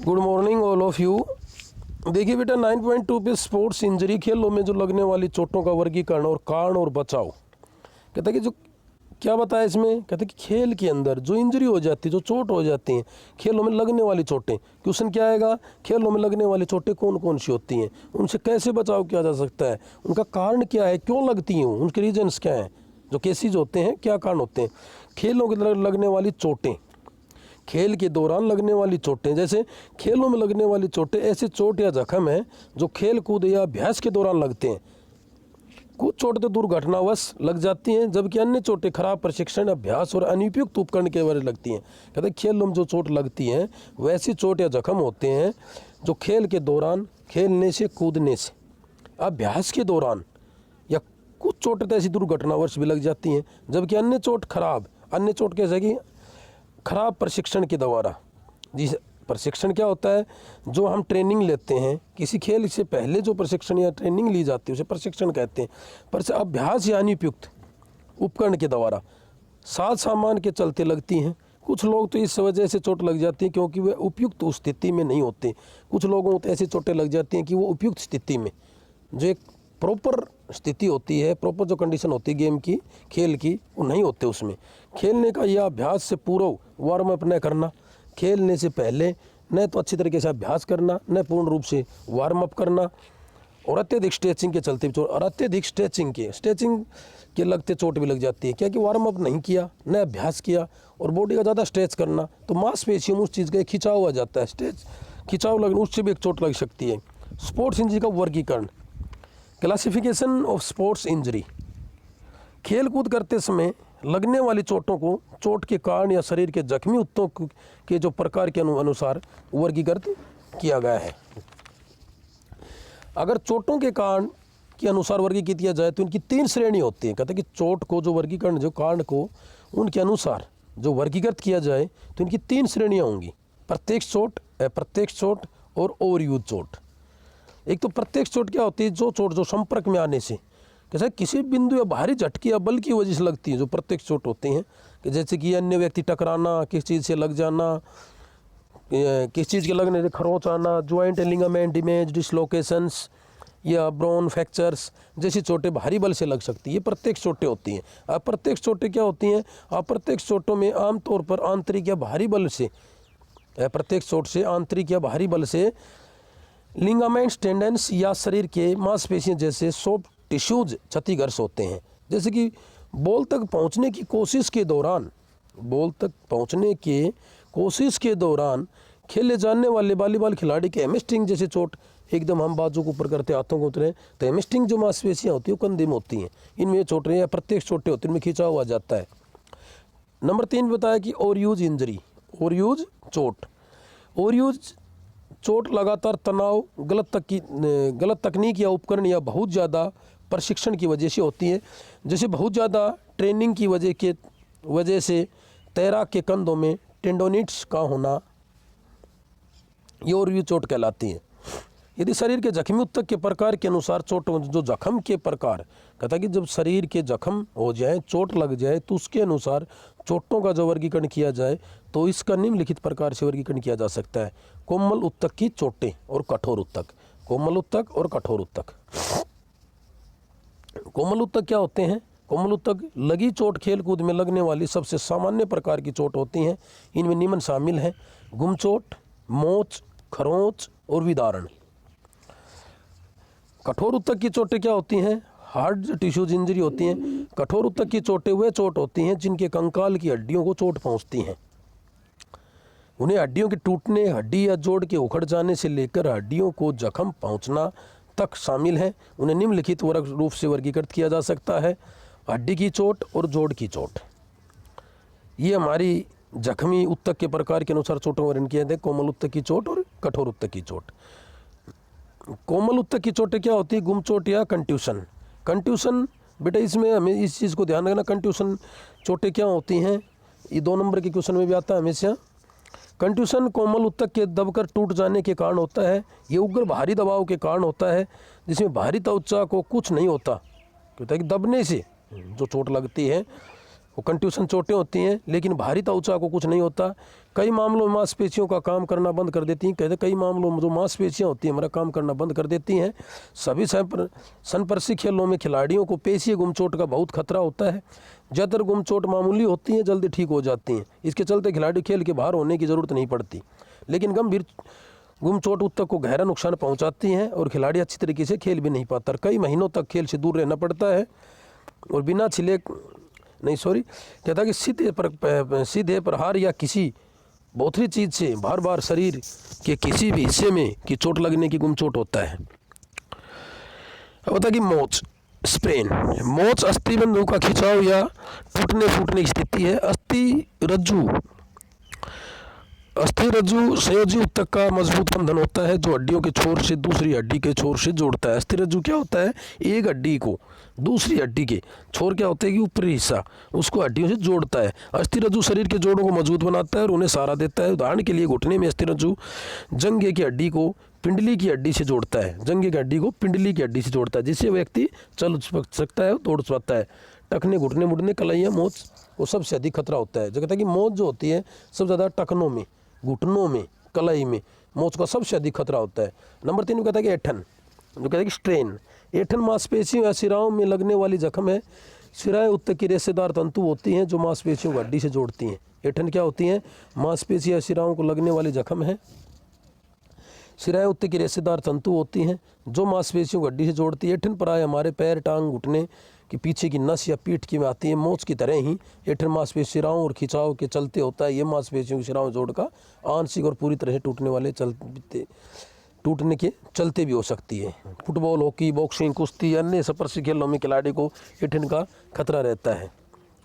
Good morning all of you. देखिए बेटा 9.2 पे स्पोर्ट्स इंजरी, खेलों में जो लगने वाली चोटों का वर्गीकरण और कारण और बचाव। कहता है कि जो क्या बताया इसमें, कहते हैं कि खेल के अंदर जो इंजरी हो जाती है, जो चोट हो जाती हैं, खेलों में लगने वाली चोटें। क्वेश्चन क्या आएगा, खेलों में लगने वाली चोटें कौन कौन सी होती हैं, उनसे कैसे बचाव किया जा सकता है, उनका कारण क्या है, क्यों लगती हैं, उनके रीजन्स क्या हैं, जो केसेज होते हैं क्या कारण होते हैं। खेलों के अंदर लगने वाली चोटें, खेल के दौरान लगने वाली चोटें। जैसे खेलों में लगने वाली चोटें ऐसे चोट या जख्म हैं जो खेल कूद या अभ्यास के दौरान लगते हैं। कुछ चोटें तो दुर्घटनावश लग जाती हैं, जबकि अन्य चोटें खराब प्रशिक्षण, अभ्यास और अनुपयुक्त उपकरण के वजह लगती हैं। कहते हैं खेलों में जो चोट लगती हैं वैसी चोट या जख्म होते हैं जो खेल के दौरान, खेलने से, कूदने से, अभ्यास के दौरान, या कुछ चोटें तो ऐसी दुर्घटनावश भी लग जाती हैं, जबकि अन्य चोट खराब, अन्य चोट कैसे कि खराब प्रशिक्षण के द्वारा। जी, प्रशिक्षण क्या होता है, जो हम ट्रेनिंग लेते हैं किसी खेल से पहले जो प्रशिक्षण या ट्रेनिंग ली जाती है उसे प्रशिक्षण कहते हैं। पर अभ्यास या अनुपयुक्त उपकरण के द्वारा साज सामान के चलते लगती हैं। कुछ लोग तो इस वजह से चोट लग जाती है क्योंकि वे उपयुक्त स्थिति में नहीं होते। कुछ लोगों को ऐसी चोटें लग जाती हैं कि वो उपयुक्त स्थिति में, जो एक प्रॉपर स्थिति होती है, प्रॉपर जो कंडीशन होती है गेम की, खेल की, वो नहीं होते उसमें। खेलने का यह अभ्यास से पूर्व वार्म अप न करना, खेलने से पहले न तो अच्छी तरीके से अभ्यास करना, न पूर्ण रूप से वार्म अप करना, और अत्यधिक स्ट्रेचिंग के चलते चोट, और अत्यधिक स्ट्रेचिंग के लगते चोट भी लग जाती है। क्या कि वार्म अप नहीं किया, न अभ्यास किया, और बॉडी का ज़्यादा स्ट्रेच करना, तो मांसपेशियों में उस चीज़ का खिंचाव हो जाता है, स्ट्रेच खिंचाव लगना, उससे भी एक चोट लग सकती है। स्पोर्ट्स इंजरी का वर्गीकरण, क्लासिफिकेशन ऑफ स्पोर्ट्स इंजरी। खेल कूद करते समय लगने वाली चोटों को चोट के कारण या शरीर के जख्मी उत्तों के जो प्रकार के अनुसार वर्गीकृत किया गया है। अगर चोटों के कारण के अनुसार वर्गीकृत किया जाए तो इनकी 3 श्रेणी होती है। कहते हैं कि चोट को जो वर्गीकरण, जो कारण को उनके अनुसार जो वर्गीकृत किया जाए तो इनकी 3 श्रेणियाँ होंगी, प्रत्यक्ष चोट, अप्रत्यक्ष चोट और ओवरयूज चोट। एक तो प्रत्यक्ष चोट क्या होती है, जो चोट जो संपर्क में आने से, कैसे किसी बिंदु या बाहरी झटके या बल की वजह से लगती है, जो प्रत्यक्ष चोट होती हैं, कि जैसे कि अन्य व्यक्ति टकराना, किस चीज़ से लग जाना, किस चीज़ के लगने से खरोंच आना, ज्वाइंट एंड लिगामेंट डैमेज, डिसलोकेशंस या ब्रोन फ्रैक्चर्स जैसी चोटें भारी बल से लग सकती है, ये प्रत्यक्ष चोटें होती हैं। अप्रत्यक्ष चोटें क्या होती हैं, अप्रत्यक्ष चोटों में आमतौर पर आंतरिक या बाहरी बल से, अप्रत्यक्ष चोट से आंतरिक या बाहरी बल से लिगामेंट्स, टेंडेंस या शरीर के मांसपेशियों जैसे सॉफ्ट टिश्यूज क्षतिग्रस्त होते हैं। जैसे कि बॉल तक पहुंचने की कोशिश के दौरान, बॉल तक पहुंचने के कोशिश के दौरान खेले जाने वाले वॉलीबॉल खिलाड़ी के हैमस्ट्रिंग जैसे चोट, एकदम हम बाजू को ऊपर करते, हाथों को उतरे, तो हैमस्ट्रिंग जो मांसपेशियाँ होती हैं वो कंधे में होती हैं, इनमें चोटें या प्रत्येक चोटें होती हैं, इनमें खिंचाव आ जाता है। नंबर 3 बताया कि ओवरयूज इंजरी, ओवरयूज चोट। ओवरयूज चोट लगातार तनाव, गलत तकनीक या उपकरण या बहुत ज़्यादा प्रशिक्षण की वजह से होती है। जैसे बहुत ज़्यादा ट्रेनिंग की वजह से तैराक के कंधों में टेंडोनिट्स का होना, ये ओवरयूज चोट कहलाती है। यदि शरीर के जख्मी ऊतक के प्रकार के अनुसार चोट, जो जख्म के प्रकार, कहता है कि जब शरीर के जख्म हो जाए, चोट लग जाए, तो उसके अनुसार चोटों का जो वर्गीकरण किया जाए तो इसका निम्नलिखित प्रकार से वर्गीकरण किया जा सकता है। कोमल ऊतक की चोटें और कठोर ऊतक, कोमल ऊतक और कठोर ऊतक। कोमल ऊतक क्या होते हैं, कोमल ऊतक लगी चोट खेल कूद में लगने वाली सबसे सामान्य प्रकार की चोट होती हैं। इनमें निम्न शामिल हैं, गुमचोट, मोच, खरोंच और विदारण। कठोर ऊतक की चोटें क्या होती हैं, हार्ड टिश्यूज इंजरी होती हैं। कठोर ऊतक की चोटें वे चोट होती हैं जिनके कंकाल की हड्डियों को चोट पहुंचती हैं। उन्हें हड्डियों के टूटने, हड्डी या जोड़ के उखड़ जाने से लेकर हड्डियों को जख्म पहुंचना तक शामिल है। उन्हें निम्नलिखित रूप से वर्गीकृत किया जा सकता है, हड्डी की चोट और जोड़ की चोट। ये हमारी जख्मी ऊतक के प्रकार के अनुसार चोटों का वर्णन किया जाता है, कोमल ऊतक की चोट और कठोर ऊतक की चोट। कोमल ऊतक की चोटें क्या होती है, गुमचोट या कंट्यूशन। कंट्यूशन बेटा इसमें हमें इस चीज़ को ध्यान रखना, कंट्यूशन चोटें क्या होती हैं, ये 2 नंबर के क्वेश्चन में भी आता है हमेशा। कंट्यूशन कोमल ऊतक के दबकर टूट जाने के कारण होता है। ये उग्र भारी दबाव के कारण होता है, जिसमें भारी त्वचा को कुछ नहीं होता, कहता है कि दबने से जो चोट लगती है वो कंट्यूशन चोटें होती हैं, लेकिन भारी त्वचा को कुछ नहीं होता। कई मामलों में मांसपेशियों का काम करना बंद कर देती हैं। कहते कई मामलों में जो मांसपेशियां होती हैं हमारा काम करना बंद कर देती हैं। सभी संपर्शी खेलों में खिलाड़ियों को पेशीय गुमचोट का बहुत खतरा होता है। ज़्यादातर गुमचोट मामूली होती हैं, जल्दी ठीक हो जाती हैं। इसके चलते खिलाड़ी खेल के बाहर होने की ज़रूरत नहीं पड़ती, लेकिन गंभीर गुमचोट उत्तक को गहरा नुकसान पहुंचाती हैं और खिलाड़ी अच्छी तरीके से खेल भी नहीं पाता। कई महीनों तक खेल से दूर रहना पड़ता है और बिना कहता कि सीधे प्रहार या किसी बोथरी चीज़ से बार बार शरीर के किसी भी हिस्से में की चोट लगने की गुमचोट होता है। अब बता कि मोच स्प्रेन। मोच अस्थि बंधु का खिंचाव या टूटने फूटने की स्थिति है। अस्थि रज्जु संयोजी उत्तक का मजबूत बंधन होता है जो हड्डियों के छोर से दूसरी हड्डी के छोर से जोड़ता है। अस्थि रज्जु क्या होता है? एक हड्डी को दूसरी हड्डी के छोर क्या होता है कि ऊपरी हिस्सा उसको हड्डियों से जोड़ता है। अस्थि रज्जु शरीर के जोड़ों को मजबूत बनाता है और उन्हें सहारा देता है। उदाहरण के लिए घुटने में अस्थि रज्जु जंघे की हड्डी को पिंडली की हड्डी से जोड़ता है। जंघे की हड्डी को पिंडली की हड्डी से जोड़ता है, जिससे व्यक्ति चल सकता है, दौड़ सकता है। टखने, घुटने मुड़ने, कलाइयाँ, मोच वो सबसे अधिक खतरा होता है। जो कहता है कि मोच जो होती है सबसे ज़्यादा टखनों में, घुटनों में, कलाई में मोच का सबसे अधिक खतरा होता है। नंबर 3 कहता है कि ऐठन, जो कहता है कि स्ट्रेन। ऐठन मांसपेशियों या सिराओं में लगने वाली जख्म है। सिराएं उत्तक की रेशेदार तंतु होती हैं जो मांसपेशियों को हड्डी से जोड़ती हैं। ऐठन क्या होती हैं? मांसपेशी या सिराओं को लगने वाली जख्म है। सिराएं उत्तक की रेशेदार तंतु होती हैं जो मांसपेशियों को हड्डी से जोड़ती है। ऐठन प्राय हमारे पैर, टांग, घुटने कि पीछे की नस या पीठ की में आती है। मोच की तरह ही ऐठन मांसपेशी सिराओं और खिंचाव के चलते होता है। ये मांसपेशियों की सिराओं जोड़ का आंशिक और पूरी तरह टूटने के चलते भी हो सकती है। फुटबॉल, हॉकी, बॉक्सिंग, कुश्ती, अन्य स्पर्शी खेलों में खिलाड़ी को ऐठन का खतरा रहता है।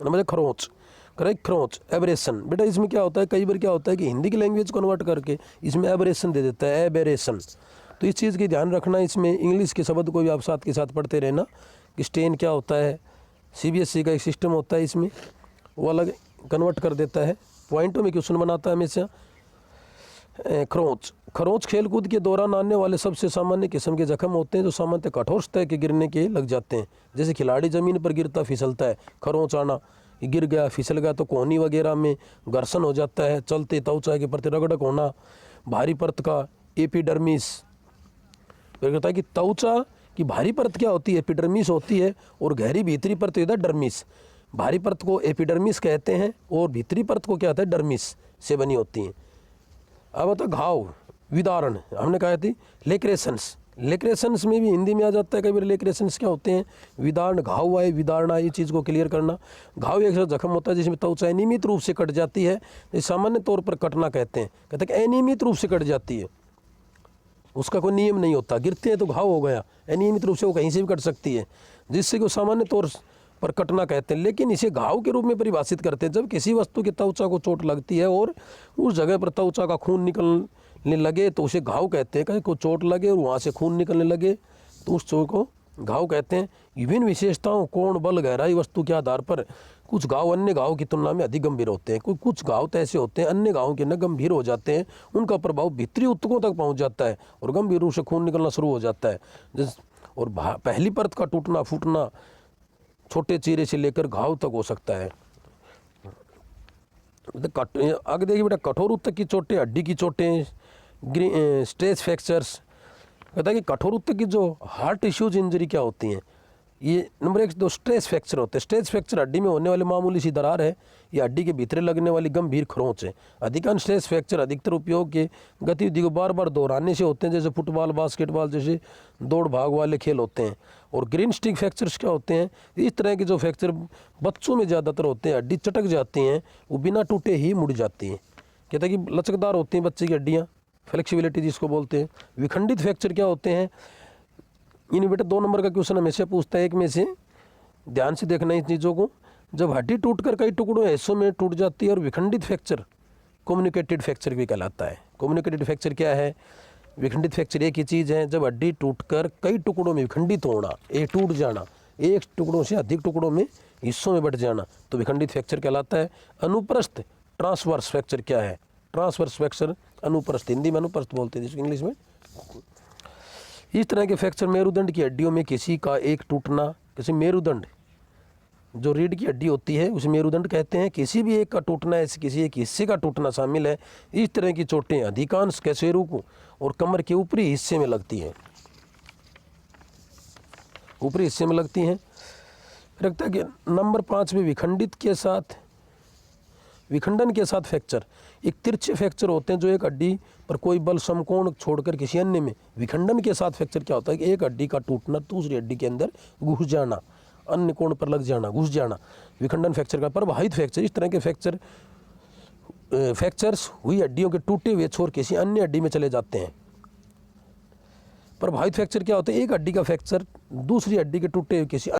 नंबर खरोंच, करेक्ट, खरोंच एबरेशन। बेटा इसमें क्या होता है, कई बार क्या होता है कि हिंदी की लैंग्वेज कन्वर्ट करके इसमें एबरेशन दे देता है, एबेरेशन। तो इस चीज़ की ध्यान रखना। इसमें इंग्लिश के शब्द को भी आप साथ के साथ पढ़ते रहना कि स्टेन क्या होता है। CBSE का एक सिस्टम होता है, इसमें वो अलग कन्वर्ट कर देता है, पॉइंटों में क्वेश्चन बनाता है हमेशा। खरोंच खेलकूद के दौरान आने वाले सबसे सामान्य किस्म के जख्म होते हैं जो सामान्यतः कठोर सतह के गिरने के लग जाते हैं। जैसे खिलाड़ी जमीन पर गिरता फिसलता है, खरोंच आना, गिर गया, फिसल गया तो कोहनी वगैरह में घर्षण हो जाता है। चलते त्वचा के प्रति रगड़क होना, भारी परत का एपिडर्मिस। कहता है कि त्वचा की भारी परत क्या होती है? एपिडर्मिस होती है और गहरी भीतरी परत होता है डर्मिस। भारी परत को एपिडर्मिस कहते हैं और भीतरी परत को क्या होता है? डर्मिस से बनी होती हैं। अब होता घाव, विदारण, हमने कहा थी लेक्रेशंस। लेक्रेशंस में भी हिंदी में आ जाता है कई बार। लेक्रेशंस क्या होते हैं? विदारण, घाव आए, विदारणा, ये चीज़ को क्लियर करना। घाव एक जख्म होता है जिसमें त्वचा अनियमित रूप से कट जाती है। सामान्य तौर पर कटना कहते हैं कि अनियमित रूप से कट जाती है, उसका कोई नियम नहीं होता। गिरते हैं तो घाव हो गया, अनियमित रूप से वो कहीं से भी कट सकती है, जिससे कि सामान्य तौर पर कटना कहते हैं। लेकिन इसे घाव के रूप में परिभाषित करते हैं जब किसी वस्तु की त्वचा को चोट लगती है और उस जगह पर त्वचा का खून निकलने लगे तो उसे घाव कहते हैं। कहीं को चोट लगे और वहाँ से खून निकलने लगे तो उस चोट को घाव कहते हैं। विभिन्न विशेषताओं, कोण, बल, गहराई, वस्तु के आधार पर कुछ घाव अन्य घाव की तुलना में अधिक गंभीर होते हैं। कुछ घाव तो ऐसे होते हैं अन्य घावों के न गंभीर हो जाते हैं, उनका प्रभाव भीतरी उत्तकों तक पहुंच जाता है और गंभीर रूप से खून निकलना शुरू हो जाता है। और पहली परत का टूटना फूटना छोटे चीरे से लेकर घाव तक हो सकता है। आगे देखिए बेटा, कठोर उत्तक की चोटें, हड्डी की चोटें, स्ट्रेस फ्रैक्चर्स। कहता है कि कठोर उत्तक की जो हार्ट टिश्यूज इंजरी क्या होती हैं, ये नंबर 1 तो स्ट्रेस फ्रैक्चर होते हैं। स्ट्रेस फ्रैक्चर हड्डी में होने वाली मामूली सी दरार है या हड्डी के भीतर लगने वाली गंभीर खरोंच है। अधिकांश स्ट्रेस फ्रैक्चर अधिकतर उपयोग के गतिविधि को बार बार दोहराने से होते हैं, जैसे फुटबॉल, बास्केटबॉल जैसे दौड़ भाग वाले खेल होते हैं। और ग्रीन स्टिक फ्रैक्चर्स क्या होते हैं? इस तरह के जो फ्रैक्चर बच्चों में ज़्यादातर होते हैं, हड्डी चटक जाती हैं, वो बिना टूटे ही मुड़ जाती हैं। कहते हैं कि लचकदार होती हैं बच्चे की हड्डियाँ, फ्लेक्सिबिलिटी जिसको बोलते हैं। विखंडित फ्रैक्चर क्या होते हैं? इन बेटा 2 नंबर का क्वेश्चन हमेशा पूछता है, एक में से ध्यान से देखना इन चीज़ों को। जब हड्डी टूटकर कई टुकड़ों हिस्सों में टूट जाती है और विखंडित फ्रैक्चर कम्युनिकेटेड फ्रैक्चर भी कहलाता है। कम्युनिकेटेड फ्रैक्चर क्या है? विखंडित फ्रैक्चर एक ही चीज़ है जब हड्डी टूटकर कई टुकड़ों में विखंडित होना, एक टूट जाना, एक टुकड़ों से अधिक टुकड़ों में हिस्सों में बट जाना, तो विखंडित फ्रैक्चर कहलाता है। अनुप्रस्थ ट्रांसवर्स फ्रैक्चर क्या है? ट्रांसवर्स फ्रैक्चर अनुप्रस्थ, हिंदी में अनुप्रस्थ बोलते हैं जिसको इंग्लिश में। इस तरह के फ्रैक्चर मेरुदंड की हड्डियों में किसी का एक टूटना, किसी मेरुदंड जो रीढ़ की हड्डी होती है उसे मेरुदंड कहते हैं। किसी भी एक का टूटना है, किसी एक हिस्से का टूटना शामिल है। इस तरह की चोटें अधिकांश कशेरुओं को और कमर के ऊपरी हिस्से में लगती हैं, ऊपरी हिस्से में लगती हैं। फिर लगता है कि नंबर 5 में विखंडन के साथ फ्रैक्चर। एक तिरछे फ्रैक्चर होते हैं जो एक हड्डी पर कोई बल समकोण छोड़कर किसी अन्य में। विखंडन के साथ फ्रैक्चर क्या होता है कि एक हड्डी का टूटना दूसरी हड्डी के अंदर घुस जाना, अन्य कोण पर लग जाना, घुस जाना, विखंडन फ्रैक्चर का। प्रवाहित फ्रैक्चर, इस तरह के फ्रैक्चर्स हुई हड्डियों के टूटे हुए छोर किसी अन्य हड्डी में चले जाते हैं। प्रवाहित फ्रैक्चर क्या होता है, एक हड्डी का फ्रैक्चर दूसरी हड्डी के टूटे हुए किसी